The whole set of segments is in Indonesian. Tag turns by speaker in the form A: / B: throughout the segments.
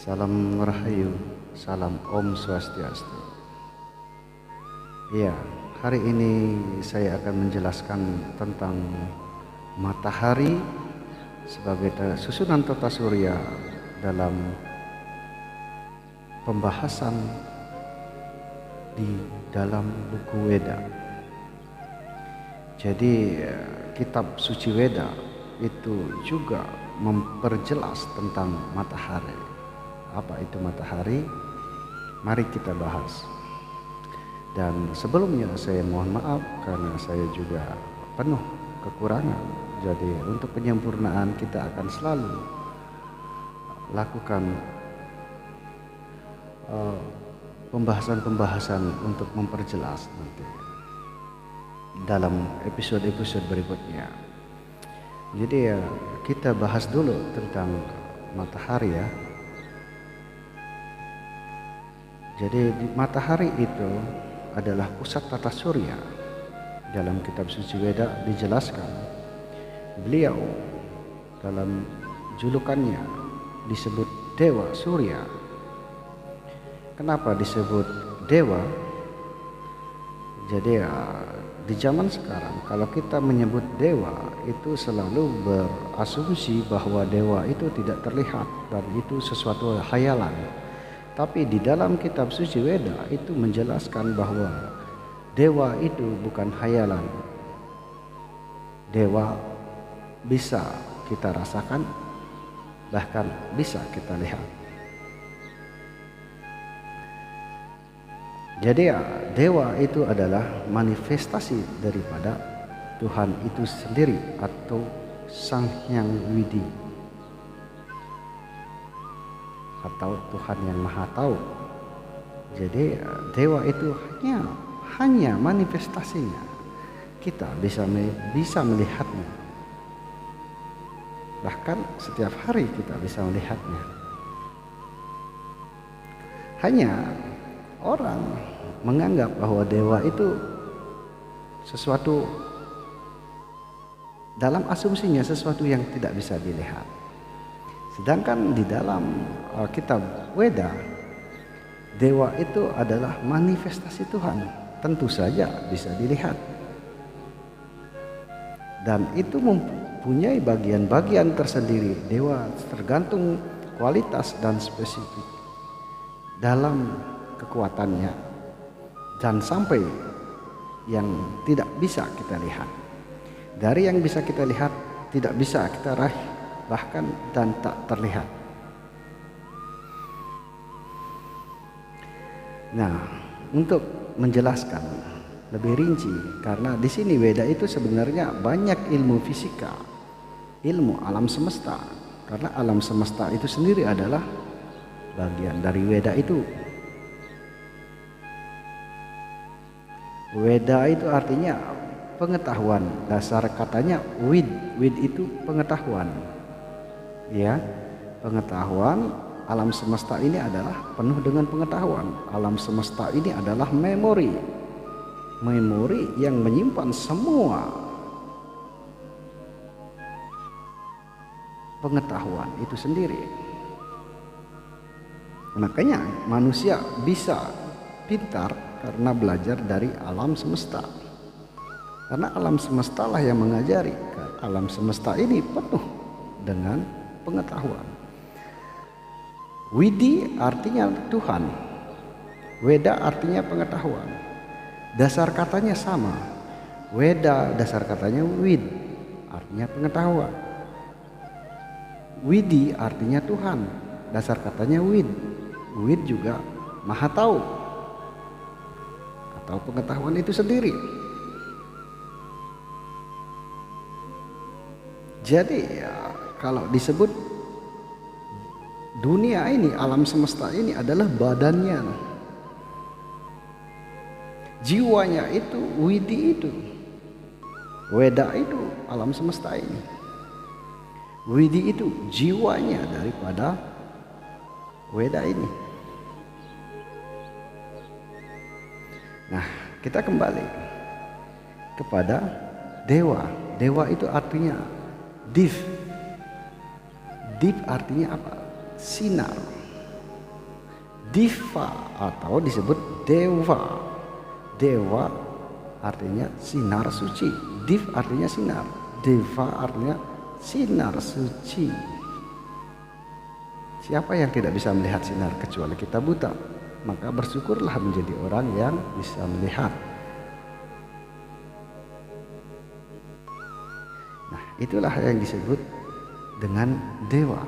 A: Salam Rahayu, salam Om Swastiastu. Ya, hari ini saya akan menjelaskan tentang matahari sebagai susunan tata surya dalam pembahasan di dalam buku Weda. Jadi kitab suci Weda itu juga memperjelas tentang matahari. Apa itu matahari? Mari kita bahas. Dan sebelumnya saya mohon maaf karena saya juga penuh kekurangan. Jadi untuk penyempurnaan kita akan selalu lakukan pembahasan-pembahasan untuk memperjelas nanti dalam episode-episode berikutnya. Jadi kita bahas dulu tentang matahari ya. Jadi matahari itu adalah pusat tata surya. Dalam kitab suci Weda dijelaskan, beliau dalam julukannya disebut Dewa Surya. Kenapa disebut Dewa? Jadi di zaman sekarang kalau kita menyebut dewa itu selalu berasumsi bahwa dewa itu tidak terlihat dan itu sesuatu khayalan. Tapi di dalam kitab suci Weda itu menjelaskan bahwa dewa itu bukan khayalan. Dewa bisa kita rasakan, bahkan bisa kita lihat. Jadi dewa itu adalah manifestasi daripada Tuhan itu sendiri atau Sang Hyang Widi atau Tuhan yang Maha Tahu. Jadi dewa itu hanya manifestasinya. Kita bisa melihatnya. Bahkan setiap hari kita bisa melihatnya. Hanya orang menganggap bahwa dewa itu sesuatu, dalam asumsinya sesuatu yang tidak bisa dilihat. Sedangkan di dalam kitab Weda, dewa itu adalah manifestasi Tuhan. Tentu saja bisa dilihat. Dan itu mempunyai bagian-bagian tersendiri. Dewa tergantung kualitas dan spesifik dalam kekuatannya. Dan sampai yang tidak bisa kita lihat. Dari yang bisa kita lihat, tidak bisa kita raih. Bahkan dan tak terlihat. Nah, untuk menjelaskan lebih rinci, karena di sini Weda itu sebenarnya banyak ilmu fisika, ilmu alam semesta. Karena alam semesta itu sendiri adalah bagian dari Weda itu. Weda itu artinya pengetahuan. Dasar katanya wid itu pengetahuan. Ya, pengetahuan. Alam semesta ini adalah penuh dengan pengetahuan. Alam semesta ini adalah memori yang menyimpan semua pengetahuan itu sendiri. Makanya manusia bisa pintar karena belajar dari alam semesta. Karena alam semesta lah yang mengajari. Alam semesta ini penuh dengan pengetahuan. Widi artinya Tuhan. Weda artinya pengetahuan. Dasar katanya sama. Weda dasar katanya wid, artinya pengetahuan. Widi artinya Tuhan. Dasar katanya wid. Wid juga Maha Tahu atau pengetahuan itu sendiri. Jadi kalau disebut dunia ini, alam semesta ini adalah badannya, jiwanya itu widi itu, Weda itu alam semesta ini, widi itu jiwanya daripada Weda ini. Nah, kita kembali kepada dewa. Dewa itu artinya div. Deep artinya apa? Sinar. Diva atau disebut dewa. Dewa artinya sinar suci. Div artinya sinar. Deva artinya sinar suci. Siapa yang tidak bisa melihat sinar kecuali kita buta? Maka bersyukurlah menjadi orang yang bisa melihat. Nah, itulah yang disebut dengan dewa.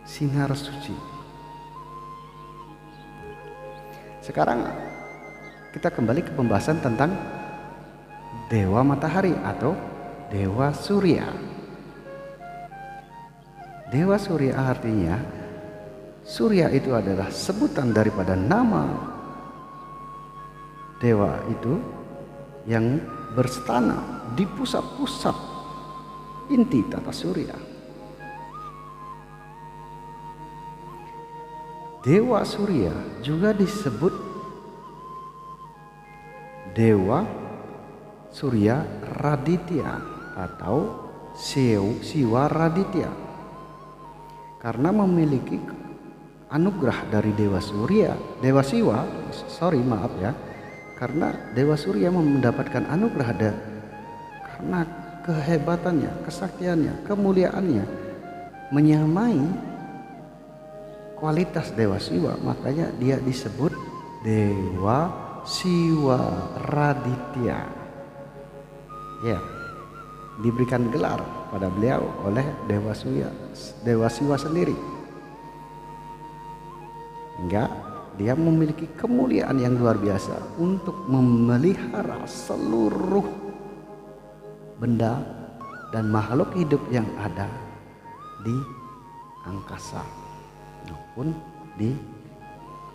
A: Sinar suci. Sekarang kita kembali ke pembahasan tentang dewa matahari atau dewa surya. Dewa surya artinya surya itu adalah sebutan daripada nama dewa itu yang berstana di pusat-pusat inti tata surya. Dewa surya juga disebut dewa surya Raditya atau Siwa Raditya, karena memiliki anugerah dari dewa surya, dewa Siwa, karena dewa surya mendapatkan anugerah karena kehebatannya, kesaktiannya, kemuliaannya menyamai kualitas dewa Siwa, makanya dia disebut dewa Siwa Raditya. Ya, diberikan gelar pada beliau oleh dewa Siwa sendiri, hingga dia memiliki kemuliaan yang luar biasa untuk memelihara seluruh benda dan makhluk hidup yang ada di angkasa maupun di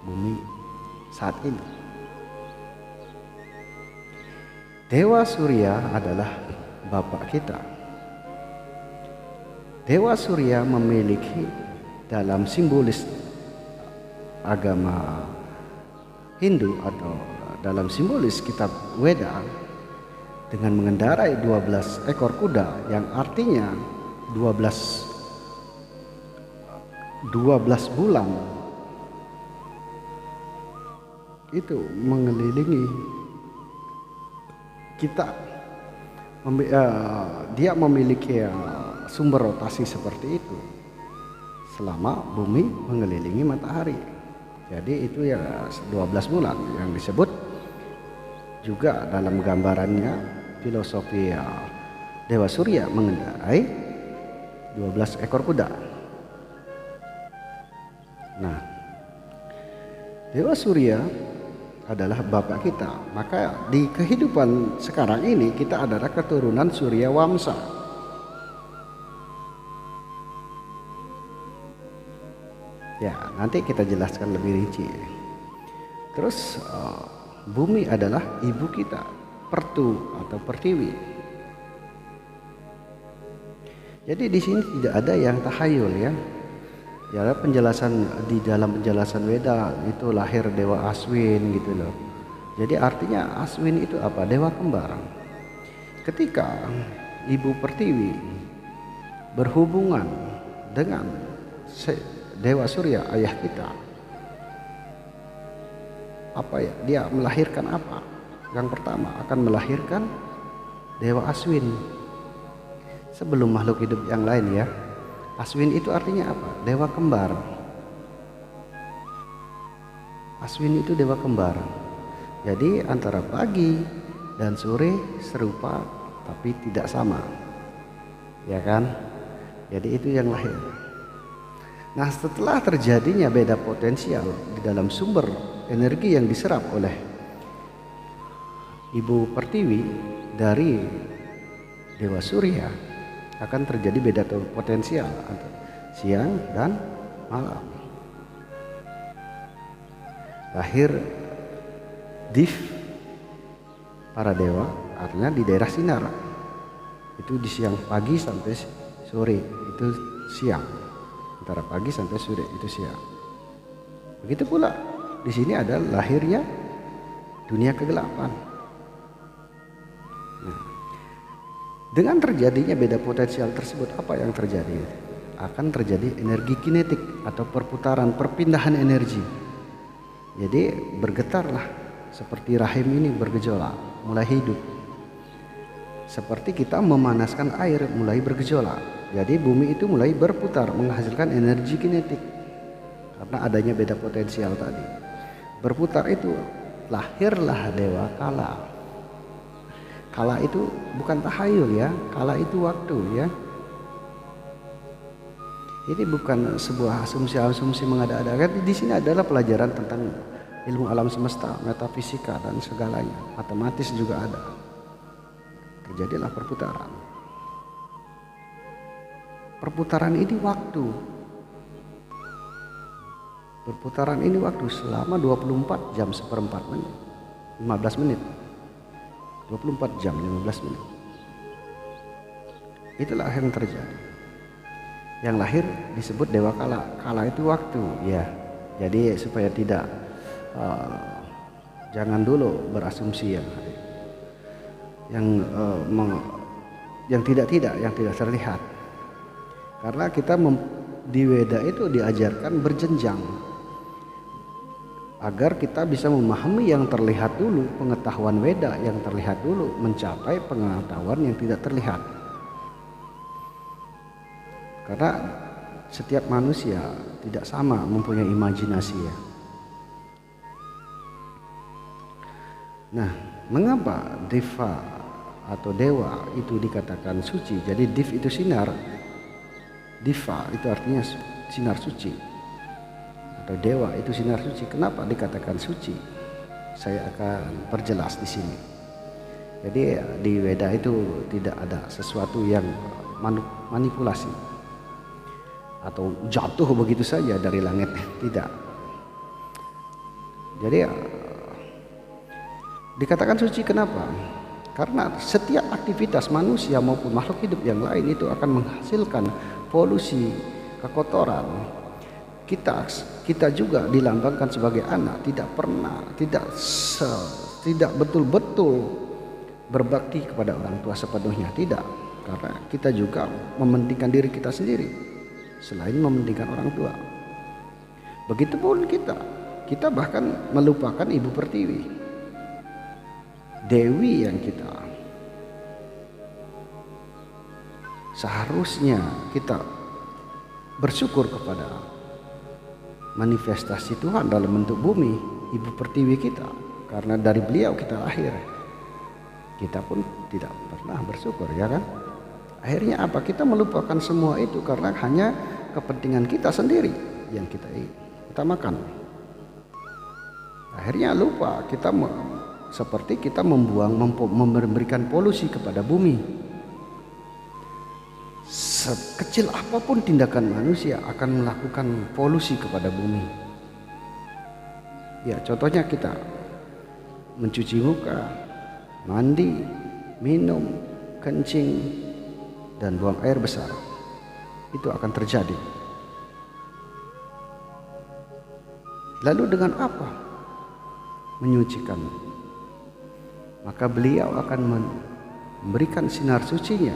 A: bumi saat ini. Dewa Surya adalah Bapak kita. Dewa Surya memiliki dalam simbolis agama Hindu atau dalam simbolis kitab Weda dengan mengendarai 12 ekor kuda, yang artinya 12 bulan itu mengelilingi kita. Dia memiliki sumber rotasi seperti itu selama bumi mengelilingi matahari. Jadi itu ya 12 bulan yang disebut juga dalam gambarannya filosofi Dewa Surya mengendarai 12 ekor kuda. Nah, Dewa Surya adalah bapak kita. Maka di kehidupan sekarang ini kita adalah keturunan Surya Wamsa. Ya, nanti kita jelaskan lebih rinci. Terus bumi adalah ibu kita, Pertu atau Pertiwi. Jadi di sini tidak ada yang tahayul ya. Ya, penjelasan di dalam penjelasan Weda itu lahir Dewa Aswin gitu loh. Jadi artinya Aswin itu apa? Dewa kembar. Ketika Ibu Pertiwi berhubungan dengan Dewa Surya ayah kita, apa ya? Dia melahirkan apa? Yang pertama akan melahirkan Dewa Aswin. Sebelum makhluk hidup yang lain ya. Aswin itu artinya apa? Dewa kembar. Aswin itu dewa kembar. Jadi antara pagi dan sore serupa tapi tidak sama. Ya kan? Jadi itu yang lahir. Nah, setelah terjadinya beda potensial di dalam sumber energi yang diserap oleh Ibu Pertiwi dari Dewa Surya, akan terjadi beda potensial antara siang dan malam. Lahir Div para dewa artinya di daerah sinar. Itu di siang pagi sampai sore itu siang. Antara pagi sampai sore itu siang. Begitu pula di sini ada lahirnya dunia kegelapan. Nah, dengan terjadinya beda potensial tersebut, apa yang terjadi? akan terjadi energi kinetik atau perputaran, perpindahan energi. Jadi bergetarlah seperti rahim ini bergejolak, mulai hidup. Seperti kita memanaskan air, mulai bergejolak. Jadi bumi itu mulai berputar, menghasilkan energi kinetik karena adanya beda potensial tadi. Berputar itu lahirlah Dewa Kala. Kala itu bukan tahayul ya, kala itu waktu ya. Ini bukan sebuah asumsi-asumsi mengada-adakan. Di sini adalah pelajaran tentang ilmu alam semesta, metafisika dan segalanya. Matematis juga ada. Terjadilah perputaran. Perputaran ini waktu. Perputaran ini waktu selama 24 jam seperempat menit, 15 menit. 24 jam 15 menit. Itulah yang terjadi. Yang lahir disebut Dewa Kala. Kala itu waktu ya. Jadi supaya tidak jangan dulu berasumsi yang tidak terlihat. Karena kita di Weda itu diajarkan berjenjang agar kita bisa memahami yang terlihat dulu, pengetahuan Weda yang terlihat dulu, mencapai pengetahuan yang tidak terlihat. Karena setiap manusia tidak sama mempunyai imajinasi ya. Nah, mengapa Deva atau dewa itu dikatakan suci? Jadi Div itu sinar, Diva itu artinya sinar suci, atau dewa itu sinar suci. Kenapa dikatakan suci? Saya akan perjelas di sini. Jadi di Weda itu tidak ada sesuatu yang manipulasi atau jatuh begitu saja dari langit, tidak. Jadi dikatakan suci kenapa? Karena setiap aktivitas manusia maupun makhluk hidup yang lain itu akan menghasilkan polusi, kekotoran. Kita juga dilambangkan sebagai anak, tidak betul-betul berbakti kepada orang tua sepenuhnya, tidak. Karena kita juga mementingkan diri kita sendiri selain mementingkan orang tua. Begitupun kita bahkan melupakan Ibu Pertiwi, Dewi yang kita seharusnya kita bersyukur kepada manifestasi Tuhan dalam bentuk bumi, Ibu Pertiwi kita, karena dari beliau kita lahir. Kita pun tidak pernah bersyukur, ya kan? Akhirnya apa? Kita melupakan semua itu karena hanya kepentingan kita sendiri yang kita utamakan. Akhirnya lupa, seperti kita memberikan polusi kepada bumi. Sekecil apapun tindakan manusia akan melakukan polusi kepada bumi. Ya, contohnya kita mencuci muka, mandi, minum, kencing, dan buang air besar. Itu akan terjadi. Lalu dengan apa menyucikan? Maka beliau akan memberikan sinar sucinya,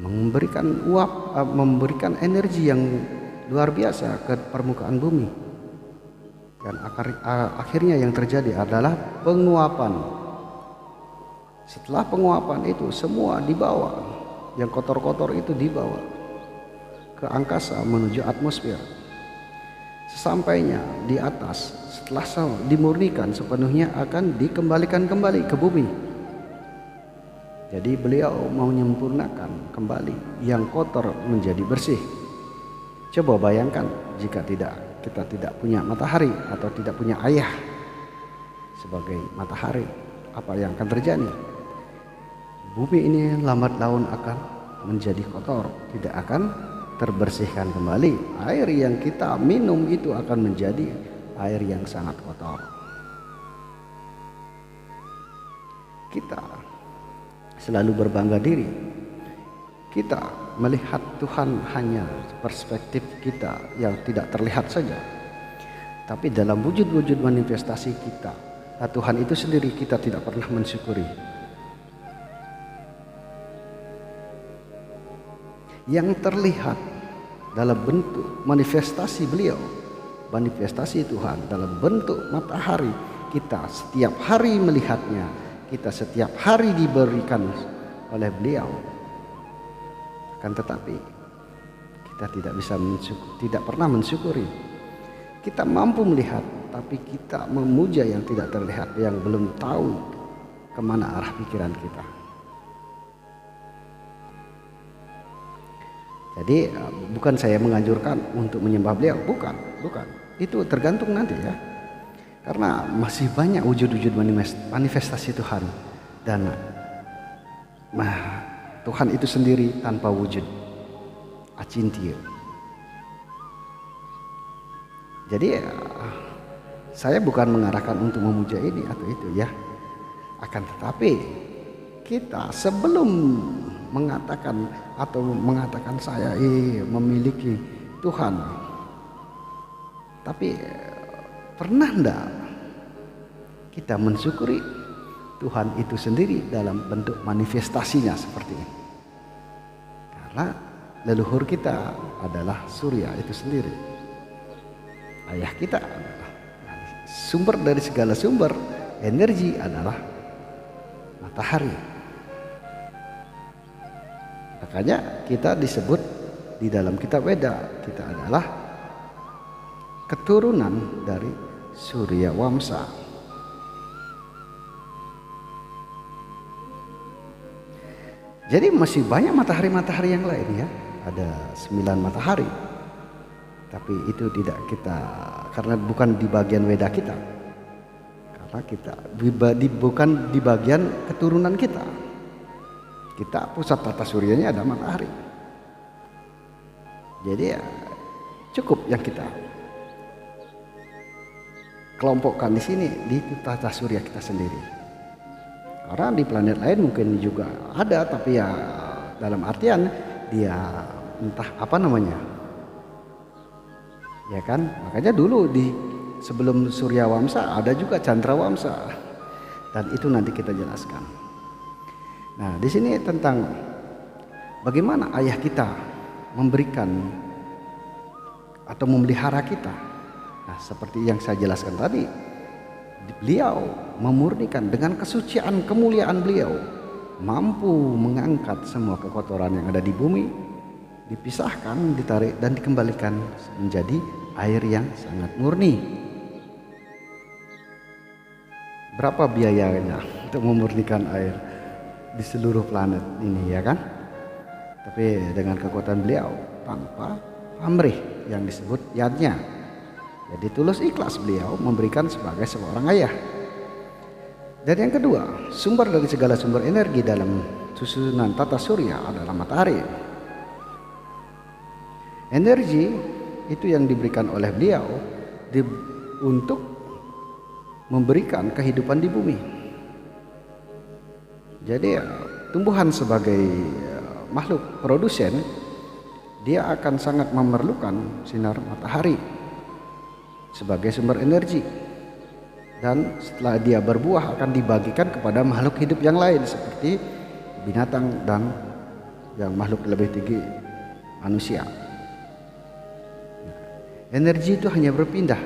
A: memberikan energi yang luar biasa ke permukaan bumi. Dan akhirnya yang terjadi adalah penguapan. Setelah penguapan itu semua dibawa, yang kotor-kotor itu dibawa ke angkasa menuju atmosfer. Sesampainya di atas, setelah dimurnikan sepenuhnya akan dikembalikan kembali ke bumi. Jadi beliau mau menyempurnakan kembali yang kotor menjadi bersih. Coba bayangkan jika kita tidak punya matahari atau tidak punya ayah sebagai matahari, apa yang akan terjadi? Bumi ini lambat laun akan menjadi kotor, tidak akan terbersihkan kembali. Air yang kita minum itu akan menjadi air yang sangat kotor. Kita selalu berbangga diri. Kita melihat Tuhan hanya perspektif kita yang tidak terlihat saja. Tapi dalam wujud-wujud manifestasi kita, Tuhan itu sendiri kita tidak pernah mensyukuri. yang terlihat dalam bentuk manifestasi beliau, manifestasi Tuhan dalam bentuk matahari. Kita setiap hari melihatnya, kita setiap hari diberikan oleh beliau. Akan tetapi kita tidak pernah mensyukuri. Kita mampu melihat, tapi kita memuja yang tidak terlihat, yang belum tahu kemana arah pikiran kita. Jadi bukan saya menganjurkan untuk menyembah beliau, bukan. Itu tergantung nanti ya. Karena masih banyak wujud-wujud manifestasi Tuhan, dan Tuhan itu sendiri tanpa wujud, acintio. Jadi saya bukan mengarahkan untuk memuja ini atau itu ya. Akan tetapi kita sebelum mengatakan saya memiliki Tuhan, tapi pernah enggak kita mensyukuri Tuhan itu sendiri dalam bentuk manifestasinya seperti ini? Karena leluhur kita adalah surya itu sendiri. Ayah kita adalah sumber dari segala sumber energi adalah matahari. Makanya kita disebut di dalam kitab Weda, kita adalah keturunan dari Surya Wamsa. Jadi masih banyak matahari-matahari yang lain ya. Ada 9 matahari. Tapi itu tidak kita, karena bukan di bagian Weda kita. Karena kita bukan di bagian keturunan kita. Kita pusat tata suryanya ada matahari. Jadi ya cukup yang kita kelompokkan di sini di tata surya kita sendiri. Karena di planet lain mungkin juga ada, tapi ya dalam artian dia entah apa namanya. Ya kan? Makanya dulu di sebelum Surya Wamsa ada juga Chandra Wamsa. Dan itu nanti kita jelaskan. Nah, di sini tentang bagaimana ayah kita memberikan atau memelihara kita. Nah, seperti yang saya jelaskan tadi, beliau memurnikan dengan kesucian kemuliaan beliau, mampu mengangkat semua kekotoran yang ada di bumi, dipisahkan, ditarik dan dikembalikan menjadi air yang sangat murni. Berapa biayanya untuk memurnikan air di seluruh planet ini, ya kan? Tapi dengan kekuatan beliau tanpa pamrih yang disebut yadnya. Jadi tulus ikhlas beliau memberikan sebagai seorang ayah. Dan yang kedua, sumber dari segala sumber energi dalam susunan tata surya adalah matahari. Energi itu yang diberikan oleh beliau untuk memberikan kehidupan di bumi. Jadi tumbuhan sebagai makhluk produsen, dia akan sangat memerlukan sinar matahari sebagai sumber energi. Dan setelah dia berbuah akan dibagikan kepada makhluk hidup yang lain seperti binatang dan yang makhluk lebih tinggi, manusia. Energi itu hanya berpindah,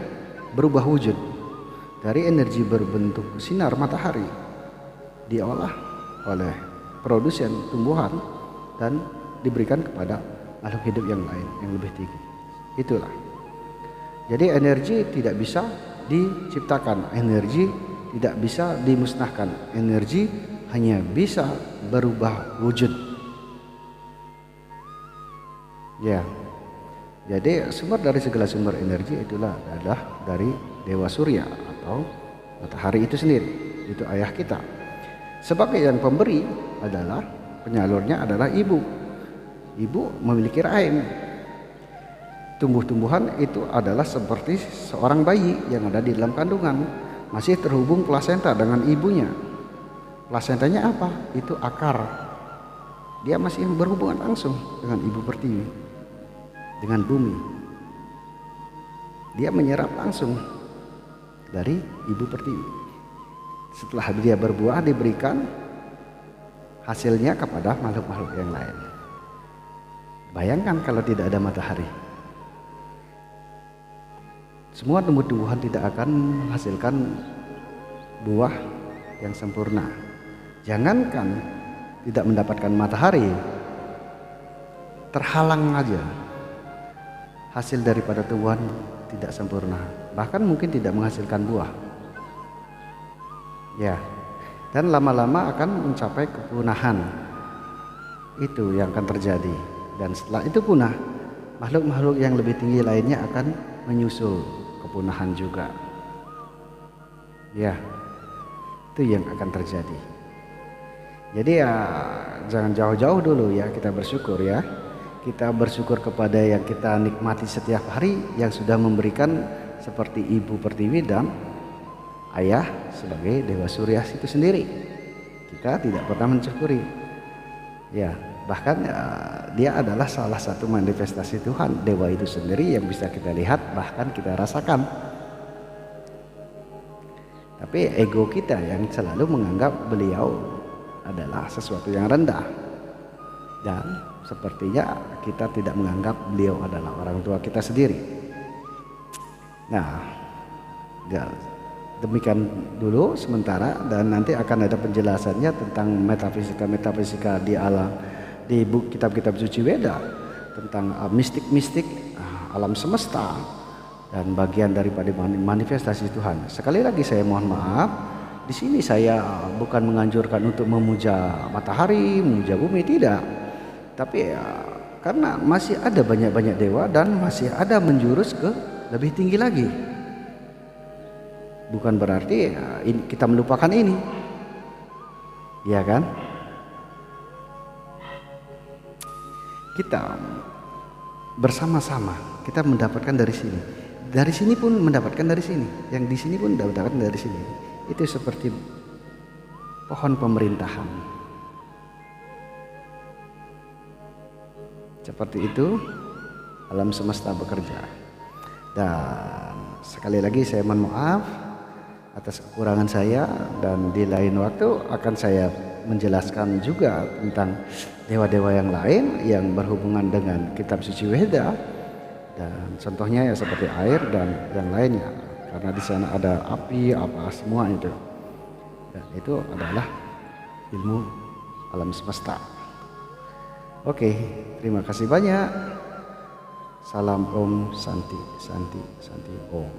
A: berubah wujud dari energi berbentuk sinar matahari, diolah oleh produsen tumbuhan dan diberikan kepada makhluk hidup yang lain yang lebih tinggi. Itulah. Jadi energi tidak bisa diciptakan, energi tidak bisa dimusnahkan, energi hanya bisa berubah wujud. Ya. Jadi sumber dari segala sumber energi itulah adalah dari Dewa Surya atau matahari itu sendiri. Itu ayah kita. Sebagai yang pemberi adalah penyalurnya adalah ibu. Ibu memiliki rahim. Tumbuh-tumbuhan itu adalah seperti seorang bayi yang ada di dalam kandungan, masih terhubung plasenta dengan ibunya. Plasentanya apa? Itu akar. Dia masih berhubungan langsung dengan ibu pertiwi, dengan bumi. Dia menyerap langsung dari ibu pertiwi. Setelah dia berbuah diberikan hasilnya kepada makhluk-makhluk yang lain. Bayangkan kalau tidak ada matahari. Semua tumbuh-tumbuhan tidak akan menghasilkan buah yang sempurna. Jangankan tidak mendapatkan matahari, terhalang aja hasil daripada tumbuhan tidak sempurna, bahkan mungkin tidak menghasilkan buah. Ya, dan lama-lama akan mencapai kepunahan. Itu yang akan terjadi. Dan setelah itu punah, makhluk-makhluk yang lebih tinggi lainnya akan menyusul kepunahan juga. Ya, itu yang akan terjadi. Jadi ya jangan jauh-jauh dulu ya, kita bersyukur ya. Kita bersyukur kepada yang kita nikmati setiap hari, yang sudah memberikan seperti Ibu Pertiwi dan Ayah sebagai Dewa Surya itu sendiri. Kita tidak pernah mensyukuri. Ya, bahkan dia adalah salah satu manifestasi Tuhan, dewa itu sendiri yang bisa kita lihat, bahkan kita rasakan. Tapi ego kita yang selalu menganggap beliau adalah sesuatu yang rendah, dan sepertinya kita tidak menganggap beliau adalah orang tua kita sendiri. Nah, ya, demikian dulu sementara, dan nanti akan ada penjelasannya tentang metafisika di alam, di kitab-kitab suci Weda, tentang mistik-mistik alam semesta dan bagian daripada manifestasi Tuhan. Sekali lagi saya mohon maaf, di sini saya bukan menganjurkan untuk memuja matahari, memuja bumi, tidak. Tapi karena masih ada banyak-banyak dewa dan masih ada menjurus ke lebih tinggi lagi. Bukan berarti kita melupakan ini, ya kan? Kita bersama-sama kita mendapatkan dari sini. Dari sini pun mendapatkan dari sini. Yang di sini pun mendapatkan dari sini. Itu seperti pohon pemerintahan. Seperti itu alam semesta bekerja. Dan sekali lagi saya mohon maaf atas kekurangan saya, dan di lain waktu akan saya menjelaskan juga tentang dewa-dewa yang lain yang berhubungan dengan kitab suci Weda, dan contohnya ya seperti air dan yang lainnya, karena di sana ada api apa semua itu, dan itu adalah ilmu alam semesta. Oke, terima kasih banyak. Salam Om Santi, Santi, Santi Om.